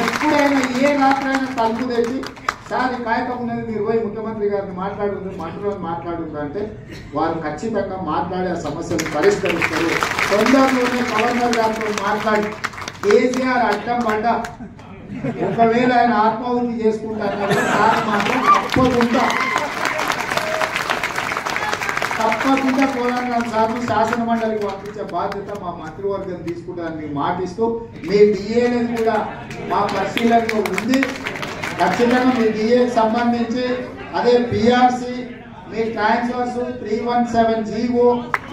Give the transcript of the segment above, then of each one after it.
ఎప్పుడైనా ఏ రాత్రైనా తలుపు తెచ్చి సార్ ఈ కాగితం ఉన్నది మీరు పోయి ముఖ్యమంత్రి గారిని మాట్లాడుండ్రు అంటే వారు ఖచ్చితంగా మాట్లాడే సమస్యలు పరిష్కరిస్తారు. తొందరలోనే గవర్నర్ గారితో మాట్లాడి కేసీఆర్ అడ్డం పడ్డ ఒకవేళ ఆయన ఆత్మాహుతి చేసుకుంటారు సార్ మాత్రం తప్పకుండా కోదండరాం సార్ను శాసన మండలికి పంపించే బాధ్యత మా మంత్రివర్గం తీసుకుంటారని మాటిస్తూ మీ డిఏని కూడా మా పరిశీలనలో ఉంది. ఖచ్చితంగా మీ డిఏకి సంబంధించి అదే పిఆర్సి మీ ట్రాన్స్ఫర్స్ 317 జీవో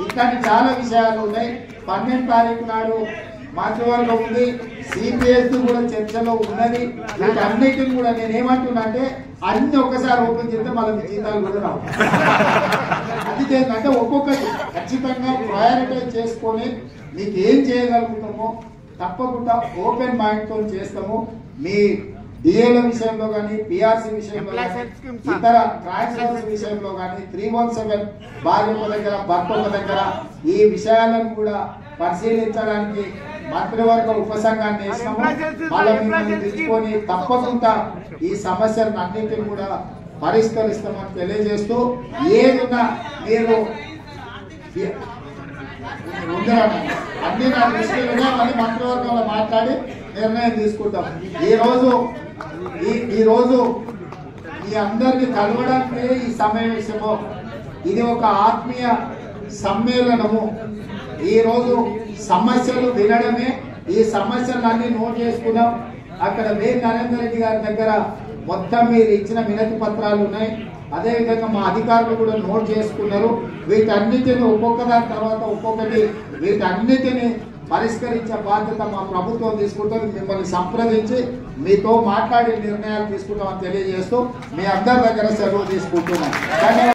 ఇట్లాంటి చాలా విషయాలు ఉన్నాయి. 12 తారీఖు నాడు మంత్రివర్గం ఉంది. సిపిఎస్ కూడా చర్చలో ఉన్నది. వీటన్నిటిని కూడా నేనేమంటున్నా అంటే అన్ని ఒక్కసారి ఓపెన్ చేస్తే మళ్ళీ జీతాలు కూడా రావు. అది ఏంటంటే ఒక్కొక్కటి ఖచ్చితంగా ప్రయారిటైజ్ చేసుకొని మీకు ఏం చేయగలుగుతామో తప్పకుండా ఓపెన్ మైండ్తో చేస్తాము. మీ డిఏల విషయంలో కానీ పిఆర్సీ విషయంలో కానీ ఇతర ట్రాన్స్ఫర్స్ విషయంలో కానీ 317 భార్య ఒక దగ్గర భర్త ఒక దగ్గర ఈ విషయాలను కూడా పరిశీలించడానికి మంత్రివర్గ ఉపసంఘాన్ని వేసినాము. మళ్ళీ మిమ్మల్ని తీసుకొని తప్పకుండా ఈ సమస్యలను అన్నింటినీ కూడా పరిష్కరిస్తామని తెలియజేస్తూ ఏదున్నా మీరు అన్ని నా దృష్టిలోనే మళ్ళీ మంత్రివర్గంలో మాట్లాడి నిర్ణయం తీసుకుంటాం. ఈ రోజు మీ అందరినీ కలవడానికి ఈ సమావేశము ఇది ఒక ఆత్మీయ సమ్మేళనము. ఈ రోజు సమస్యలు వినడమే, ఈ సమస్యలన్నీ నోట్ చేసుకున్నాం. అక్కడ నరేందర్ రెడ్డి గారి దగ్గర మొత్తం మీరు ఇచ్చిన వినతి పత్రాలు ఉన్నాయి. అదేవిధంగా మా అధికారులు కూడా నోట్ చేసుకున్నారు. వీటన్నిటిని ఒక్కొక్కదాని తర్వాత ఒక్కొక్కటి వీటన్నిటిని పరిష్కరించే బాధ్యత మా ప్రభుత్వం తీసుకుంటుంది. మిమ్మల్ని సంప్రదించి మీతో మాట్లాడి నిర్ణయాలు తీసుకుంటామని తెలియజేస్తూ మీ అందరి దగ్గర సెలవు తీసుకుంటున్నాం.